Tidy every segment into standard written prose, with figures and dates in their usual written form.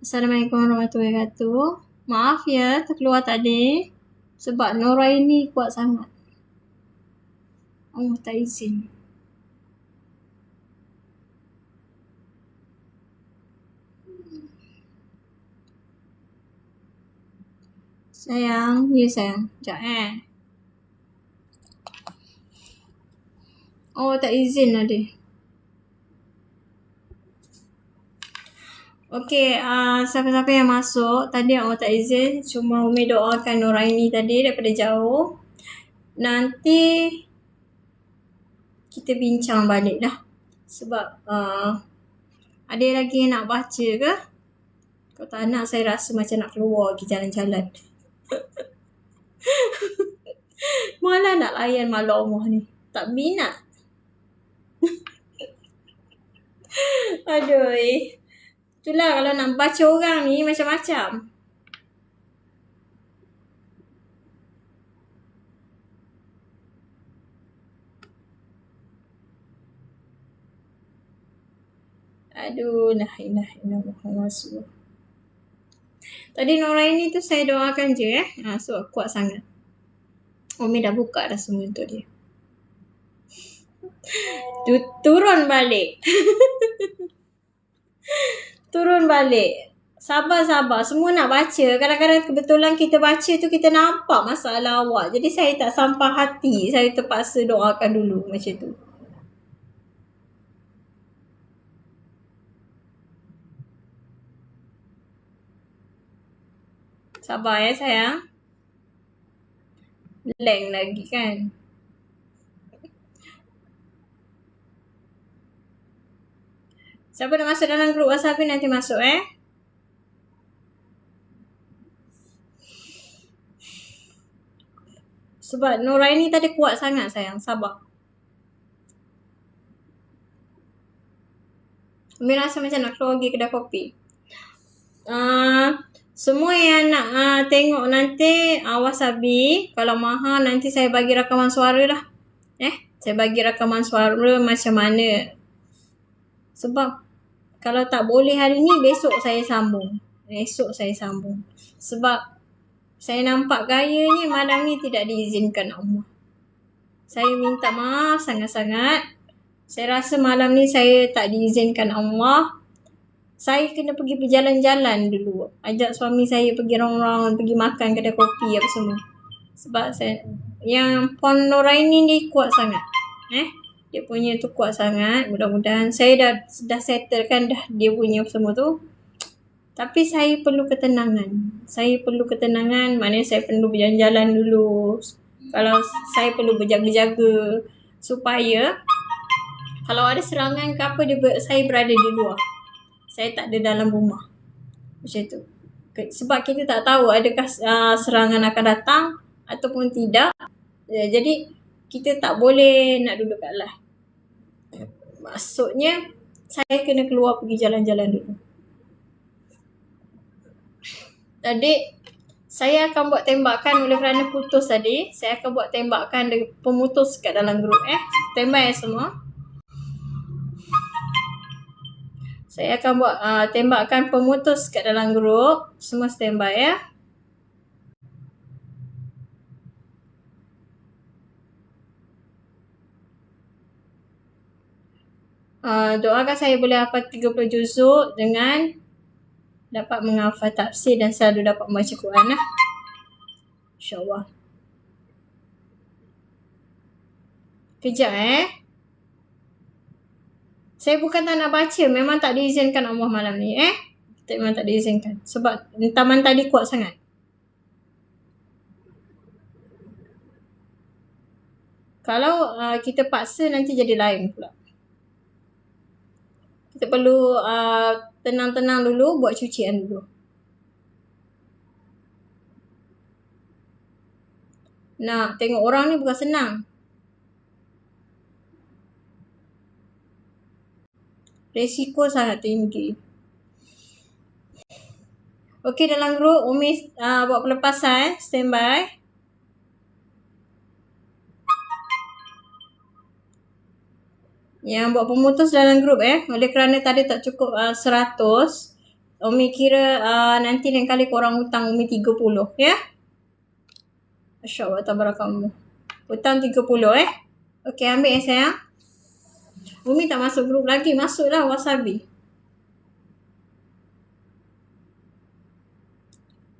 Assalamualaikum warahmatullahi wabarakatuh. Maaf ya, terkeluar tadi. Sebab Noraini kuat sangat. Allah tak izin. Sayang, ya sayang. Sekejap Oh, tak izin lah dia. Okey, siapa-siapa yang masuk, tadi Allah tak izin. Cuma Umi doakan Noraini tadi daripada jauh. Nanti kita bincang balik dah. Sebab ada lagi yang nak baca ke? Kalau tak nak, saya rasa macam nak keluar pergi jalan-jalan. Malah nak layan malam Allah ni. Tak minat. Aduh. Itulah kalau nak baca orang ni macam-macam. Aduh, la ilaha illallah Muhammad Rasulullah. Tadi Noraini tu saya doakan je sebab kuat sangat. Umi dah buka dah semua untuk dia. Turun balik. Turun balik. Sabar-sabar. Semua nak baca. Kadang-kadang kebetulan kita baca tu kita nampak masalah awak. Jadi saya tak sampai hati. Saya terpaksa doakan dulu macam tu. Sabar ya sayang. Lag lagi kan. Siapa nak masuk dalam grup WhatsApp ni nanti masuk Sebab Noraini tadi kuat sangat sayang. Sabar. Umi rasa macam nak keluar pergi kedai kopi. Semua yang nak tengok nanti wasabi. Kalau mahal nanti saya bagi rakaman suara lah. Saya bagi rakaman suara macam mana. Sebab kalau tak boleh hari ni, besok saya sambung. Sebab saya nampak gayanya malam ni tidak diizinkan Allah. Saya minta maaf sangat-sangat. Saya rasa malam ni saya tak diizinkan Allah. Saya kena pergi berjalan-jalan dulu. Ajak suami saya pergi round-round, pergi makan kedai kopi apa semua. Sebab yang Puan Noraini ni kuat sangat. Dia punya tu kuat sangat. Mudah-mudahan saya dah settlekan dah dia punya semua tu. Tapi saya perlu ketenangan. Maknanya saya perlu berjalan-jalan dulu. Kalau saya perlu berjaga-jaga supaya kalau ada serangan ke apa, saya berada di luar. Saya tak ada dalam rumah. Macam tu. Sebab kita tak tahu adakah serangan akan datang ataupun tidak. Jadi, kita tak boleh nak duduk kat lah. Maksudnya, saya kena keluar pergi jalan-jalan dulu. Tadi, saya akan buat tembakan oleh kerana putus tadi. Saya akan buat tembakan pemutus kat dalam grup. Tembak semua. Saya akan buat tembakan pemutus kat dalam grup. Semua standby doakan saya boleh hafal 30 juzuk dengan dapat menghafal tafsir dan selalu dapat membaca Quran InsyaAllah. Kejap Saya bukan tak nak baca, memang tak diizinkan Allah malam ni memang tak diizinkan. Sebab taman tadi kuat sangat. Kalau kita paksa nanti jadi lain pula. Kita perlu tenang-tenang dulu, buat cucian dulu. Nak tengok orang ni bukan senang. Resiko sangat tinggi. Okey, dalam grup Umi buat pelepasan standby. Yang buat pemutus dalam grup oleh kerana tadi tak cukup 100. Umi kira nanti lain kali korang hutang Umi 30 ya. Masya Allah tabarakallah. Hutang 30 Okey, ambil sayang. Umi tak masuk grup lagi. Masuklah Wasabi.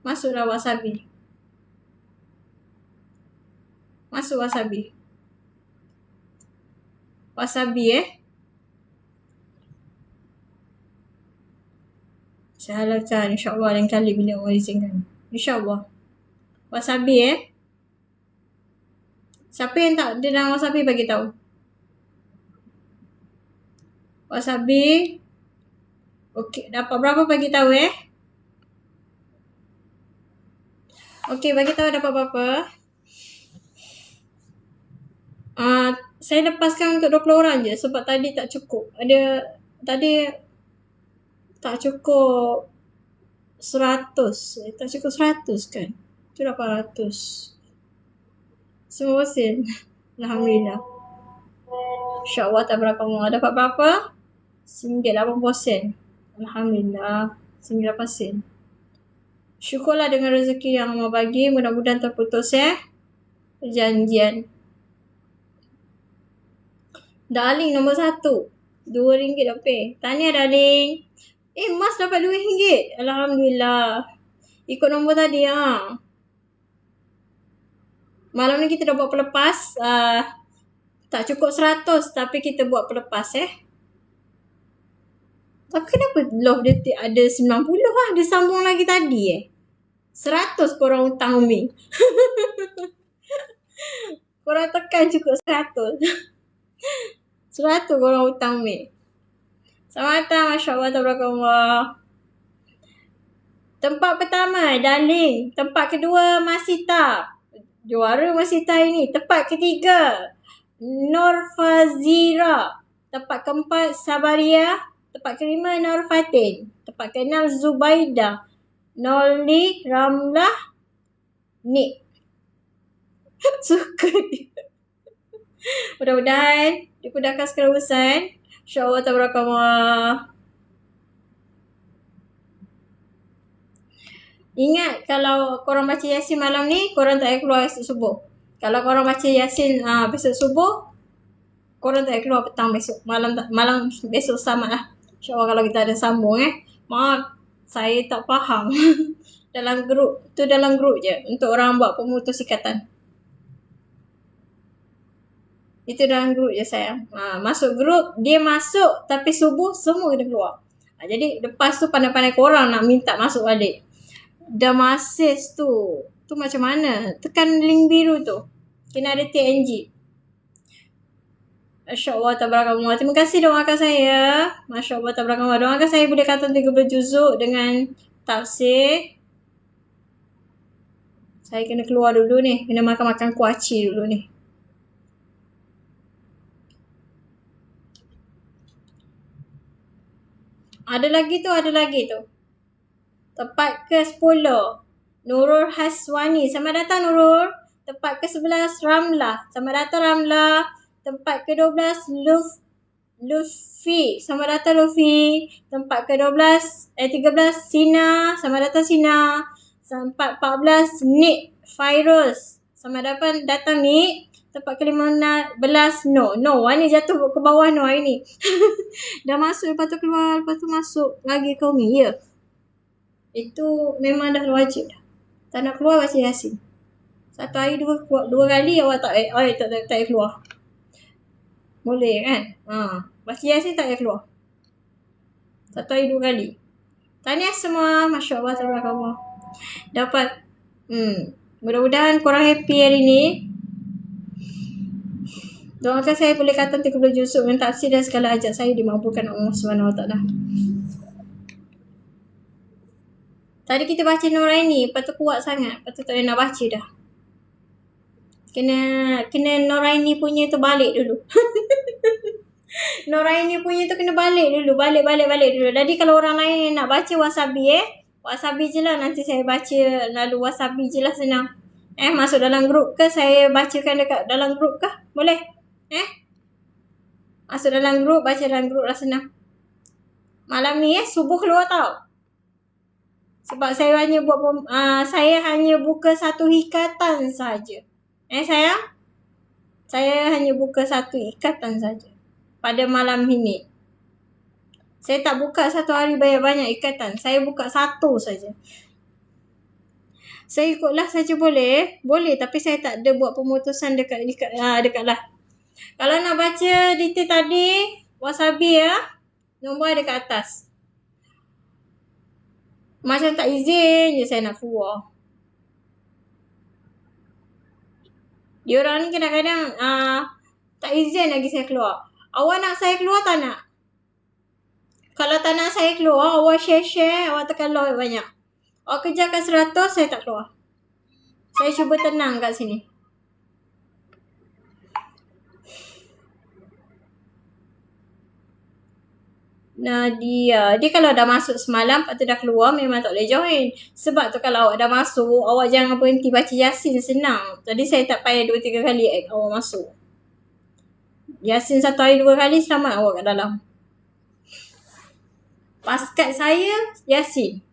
Masuklah Wasabi. Masuk Wasabi. Wasabi saya halalkan insyaAllah lain kali bila Allah izinkan. InsyaAllah. Wasabi Siapa yang tak ada dalam Wasabi bagi tahu. Wasabi. Okey, dapat berapa bagi tahu Okey, bagi tahu dapat berapa. Saya lepaskan untuk 20 orang je sebab tadi tak cukup. Tadi tak cukup 100. Tak cukup 100 kan. Itu 800. Semua sen. Alhamdulillah. InsyaAllah tabarakallah. Dapat berapa? RM80. Alhamdulillah. RM8. Syukurlah dengan rezeki yang Allah bagi. Mudah-mudahan terputus perjanjian. Darling nombor 1. RM2 lebih. Tahniah darling. Mas dapat RM2. Alhamdulillah. Ikut nombor tadi Malam ni kita dah buat pelepas. Tak cukup 100 tapi kita buat pelepas Tapi kenapa love dia ada 90 Dia sambung lagi tadi 100 korang hutang Umi. Korang tekan cukup 100. 100 korang hutang Umi. Selamat datang, Masya Allah tabarakallah. Tempat pertama darling. Tempat kedua Masita. Juara Masita ini. Tempat ketiga Nur Fazira. Tempat keempat Sabaria. Tempat kelima Nur Fatin. Tempat keenam Zubaida. Noli Ramlah Nik. Suka dia. Mudah-mudahan dipudahkan segala urusan. InsyaAllah tabarakallah. Ingat kalau korang baca Yasin malam ni, korang tak payah keluar esok subuh. Kalau korang baca Yasin besok subuh, korang tak payah keluar petang besok. Malam besok selamat lah. InsyaAllah kalau kita ada sambung Maaf, saya tak faham. Dalam grup je untuk orang buat pemutus ikatan. Itu dalam grup je sayang. Masuk grup, dia masuk tapi subuh semua kena keluar. Jadi lepas tu pandai-pandai korang nak minta masuk balik. Dah masis tu macam mana? Tekan link biru tu. Kena ada TNG. Masya Allah tabarakallah. Terima kasih doakan saya. Masya Allah tabarakallah. Doakan saya boleh khatam 30 juzuk dengan tafsir. Saya kena keluar dulu ni. Kena makan-makan kuaci dulu ni. Ada lagi tu. Tempat ke-10 Nurul Haswani. Selamat datang Nurul. Tempat ke-11 Ramlah. Selamat datang Ramlah. Tempat ke-12 Luffy. Selamat datang Luffy. Tempat ke-13 Sina. Selamat datang Sina. Tempat 14 Nick Fairuz. Selamat datang Nick. Tempat ke-15 No. Ni jatuh ke bawah No hari ni. Dah masuk lepas tu keluar, lepas tu masuk lagi ke Umi. Ya. Itu memang dah wajib dah. Tak nak keluar baca Yasin. Satu hari dua kali awak tak payah keluar. Boleh kan? Baca Yasin tak payah keluar. Satu hari 2 kali. Tahniah semua. Masya Allah tabarakallah. Dapat. Mudah-mudahan korang happy hari ni. Doakan saya boleh khatam 30 juzuk dengan tafsir dan segala hajat saya dimampukan Allah SWT. Tadi kita baca Nuraini, lepas tu kuat sangat. Lepas tu tak nak baca dah. Kena Nuraini punya tu balik dulu. Nuraini punya tu kena balik dulu. Balik dulu. Jadi kalau orang lain nak baca Wasabi Wasabi je lah. Nanti saya baca lalu Wasabi je lah, senang. Masuk dalam grup ke? Saya bacakan dekat dalam grup ke? Boleh? Masuk dalam grup, baca dalam grup lah senang. Malam ni subuh keluar tau. Sebab saya hanya saya hanya buka satu ikatan saja. Sayang? Saya hanya buka satu ikatan saja pada malam ini. Saya tak buka satu hari banyak-banyak ikatan. Saya buka satu saja. Saya ikutlah saja boleh. Boleh, tapi saya tak ada buat pemutusan dekat lah. Kalau nak baca detail tadi, wasabi ya. Nombor ada kat atas. Macam tak izin je saya nak keluar. Diorang ni kadang-kadang tak izin lagi saya keluar. Awak nak saya keluar tak nak? Kalau tak nak saya keluar, awak share, awak tekan lock banyak. Awak kejarkan 100, saya tak keluar. Saya cuba tenang kat sini. Nadia. Dia kalau dah masuk semalam, lepas tu dah keluar, memang tak boleh join. Sebab tu kalau awak dah masuk, awak jangan berhenti baca Yasin, senang. Jadi saya tak payah 2-3 kali awak masuk. Yasin 1 hari 2 kali, selamat awak kat dalam. Paskat saya, Yasin.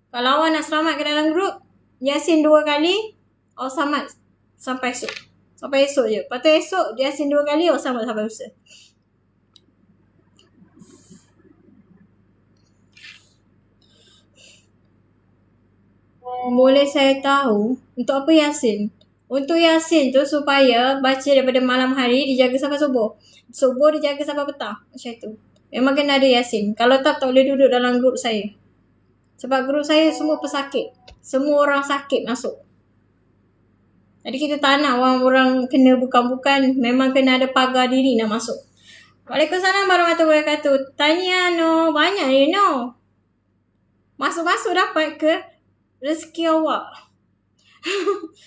Kalau awak nak selamat ke dalam grup, Yasin 2 kali, awak selamat sampai esok. Sampai esok je. Lepas tu esok, Yasin 2 kali, awak selamat sampai lusa. Boleh saya tahu untuk apa Yasin? Untuk Yasin tu supaya baca daripada malam hari dijaga sampai subuh. Subuh dijaga sampai petang. Macam tu. Memang kena ada Yasin. Kalau tak boleh duduk dalam grup saya. Sebab grup saya semua pesakit. Semua orang sakit masuk. Jadi kita tak nak orang-orang kena bukan-bukan. Memang kena ada pagar diri nak masuk. Waalaikumsalam warahmatullahi wabarakatuh. Tanya no. Banyak ni no. Masuk-masuk dapat ke rezeki awak?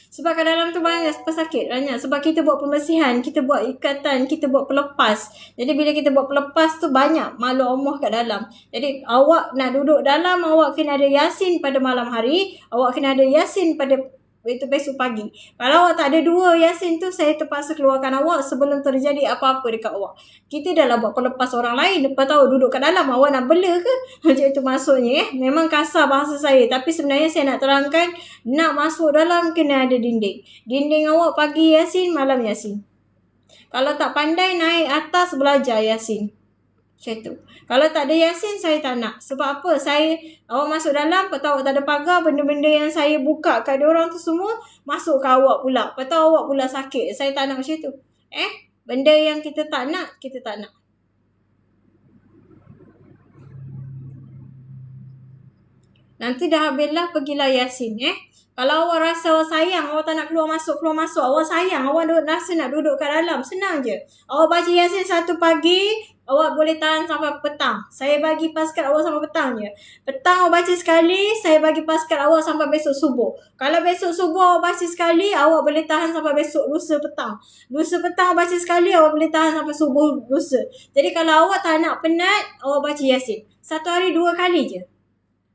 Sebab kat dalam tu banyak pesakit banyak. Sebab kita buat pembersihan, kita buat ikatan, kita buat pelepas. Jadi bila kita buat pelepas tu banyak makhluk Allah kat dalam. Jadi awak nak duduk dalam, awak kena ada Yasin pada malam hari, awak kena ada Yasin pada itu besok pagi. Kalau awak tak ada 2 Yasin tu, saya terpaksa keluarkan awak sebelum terjadi apa-apa dekat awak. Kita dah lah buat pelepas orang lain, lepas tahu duduk kat dalam, awak nak bela ke? Macam itu maksudnya Memang kasar bahasa saya, tapi sebenarnya saya nak terangkan, nak masuk dalam kena ada dinding. Dinding awak pagi Yasin, malam Yasin. Kalau tak pandai, naik atas belajar Yasin. Macam tu. Kalau tak ada Yasin, saya tak nak. Sebab apa? Awak masuk dalam, lepas tu awak tak ada pagar, benda-benda yang saya buka kat diorang tu semua, masuk ke awak pula. Lepas tu awak pula sakit. Saya tak nak macam tu. Benda yang kita tak nak, kita tak nak. Nanti dah habislah, pergilah Yasin. Kalau awak rasa awak sayang, awak tak nak keluar masuk, awak sayang, awak rasa nak duduk kat dalam, senang je. Awak baca Yasin 1 pagi, awak boleh tahan sampai petang. Saya bagi paskat awak sampai petang je. Petang awak baca sekali, saya bagi paskat awak sampai besok subuh. Kalau besok subuh awak baca sekali, awak boleh tahan sampai besok lusa petang. Lusa petang awak baca sekali, awak boleh tahan sampai subuh lusa. Jadi kalau awak tak nak penat, awak baca Yasin. 1 hari 2 kali je.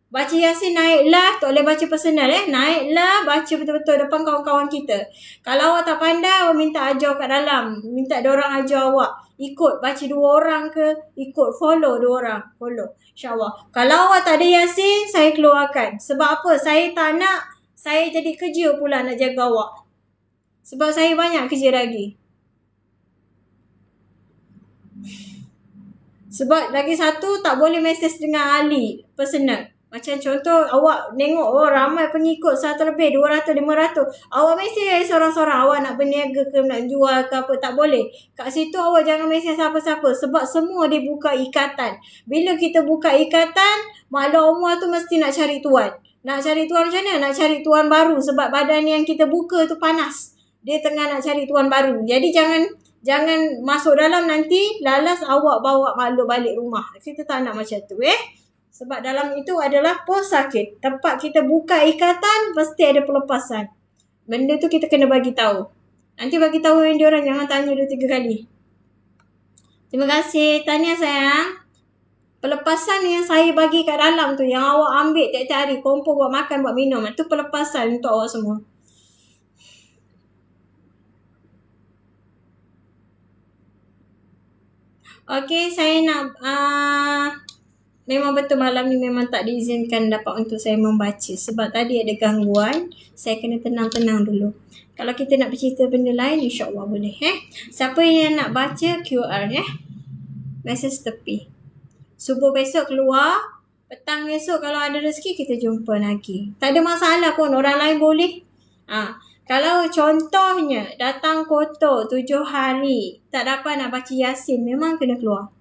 Baca Yasin, naiklah, tak boleh baca personal naiklah, baca betul-betul depan kawan-kawan kita. Kalau awak tak pandai, awak minta ajar kat dalam, minta diorang ajar awak, ikut baca 2 orang ke, ikut follow 2 orang, follow, insyaAllah. Kalau awak tak ada Yasin, saya keluarkan. Sebab apa? Saya tak nak saya jadi kerja pula nak jaga awak. Sebab saya banyak kerja lagi. Sebab lagi satu, tak boleh mesej dengan Ali personal. Macam contoh, awak tengok ramai pengikut 100 lebih, 200, 500. Awak mesej seorang-seorang, awak nak berniaga ke, nak jual ke apa, tak boleh. Kat situ awak jangan mesej siapa-siapa. Sebab semua dia buka ikatan. Bila kita buka ikatan, makhluk Allah tu mesti nak cari tuan. Nak cari tuan macam mana? Nak cari tuan baru. Sebab badan yang kita buka tu panas. Dia tengah nak cari tuan baru. Jadi jangan masuk dalam, nanti lalas awak bawa makhluk balik rumah. Kita tak nak macam tu Sebab dalam itu adalah pesakit. Tempat kita buka ikatan, pasti ada pelepasan. Benda tu kita kena bagi tahu. Nanti bagi tahu yang diorang, jangan tanya 2-3 kali. Terima kasih. Tanya sayang. Pelepasan yang saya bagi kat dalam tu, yang awak ambil tiap-tiap hari, kumpul buat makan, buat minum, itu pelepasan untuk awak semua. Okey, saya nak memang betul malam ni memang tak diizinkan dapat untuk saya membaca. Sebab tadi ada gangguan. Saya kena tenang-tenang dulu. Kalau kita nak bercerita benda lain, insyaAllah boleh. Siapa yang nak baca QR mesej tepi. Subuh besok keluar. Petang besok kalau ada rezeki kita jumpa lagi. Tak ada masalah pun. Orang lain boleh. Kalau contohnya datang kotor 7 hari. Tak dapat nak baca Yasin. Memang kena keluar.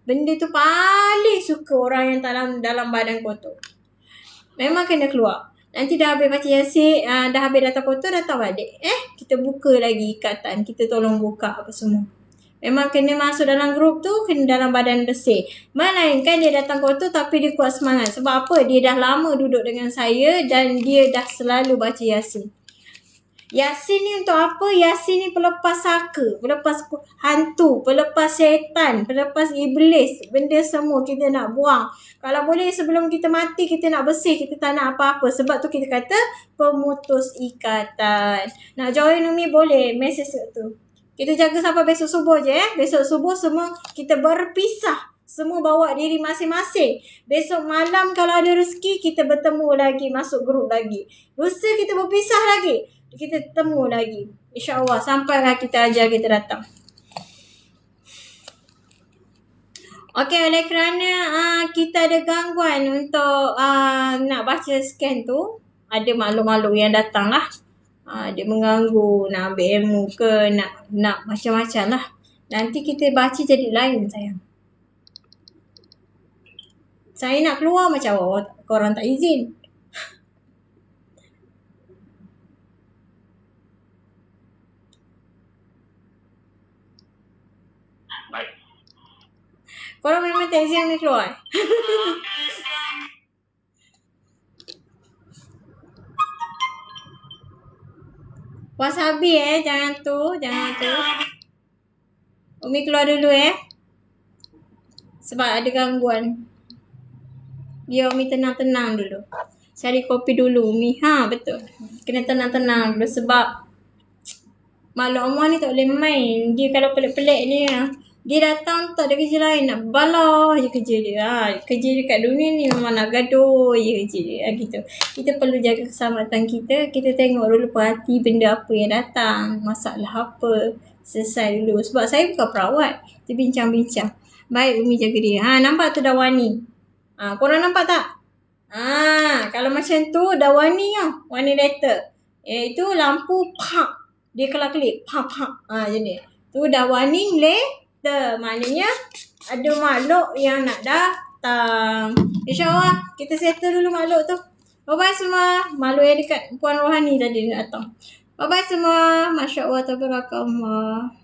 Benda tu paling suka orang yang dalam badan kotor. Memang kena keluar. Nanti dah habis baca Yasin, dah habis datang kotor, datang balik. Kita buka lagi ikatan. Kita tolong buka apa semua. Memang kena masuk dalam grup tu, kena dalam badan bersih. Melainkan dia datang kotor tapi dia kuat semangat. Sebab apa? Dia dah lama duduk dengan saya dan dia dah selalu baca Yasin. Yasin ni untuk apa? Yasin ni pelepas saka, pelepas hantu, pelepas syaitan, pelepas iblis. Benda semua kita nak buang. Kalau boleh sebelum kita mati, kita nak bersih. Kita tak nak apa-apa. Sebab tu kita kata pemutus ikatan. Nak join Umi boleh. Mesej tu. Kita jaga sampai besok subuh je. Besok subuh semua kita berpisah. Semua bawa diri masing-masing. Besok malam kalau ada rezeki, kita bertemu lagi. Masuk grup lagi. Lusa kita berpisah lagi. Kita temu lagi. InsyaAllah. Sampailah kita ajar kita datang. Okey, oleh kerana kita ada gangguan untuk nak baca scan tu. Ada makhluk-makhluk yang datang lah. Dia mengganggu, nak ambil ilmu ke, nak macam-macam lah. Nanti kita baca jadi lain sayang. Saya nak keluar macam korang tak izin. Korang memang tak izin ni keluar. Wasabi jangan tu. Umi keluar dulu sebab ada gangguan. Biar Umi tenang-tenang dulu. Cari kopi dulu Umi. Betul. Kena tenang-tenang dulu sebab makhluk Allah ni tak boleh main. Dia kalau pelik-pelik ni dia datang tak ada kerja lain. Nak balah je kerja dia. Kerja dekat dunia ni memang nak gaduh je kerja dia. Gitu. Kita perlu jaga keselamatan kita. Kita tengok dulu perhati benda apa yang datang. Masalah apa. Selesai dulu. Sebab saya bukan perawat. Kita bincang-bincang. Baik Umi jaga dia. Nampak tu dah wani. Korang nampak tak? Kalau macam tu dah wani Wani letter. Itu lampu pak. Dia kelap-kelip. Pak. Jadi. Tu dah warning maknanya ada makhluk yang nak datang. InsyaAllah kita settle dulu makhluk tu. Bye-bye semua. Makhluk yang dekat Puan Rohani tadi nak datang. Bye-bye semua. Masya Allah, tabarakallah.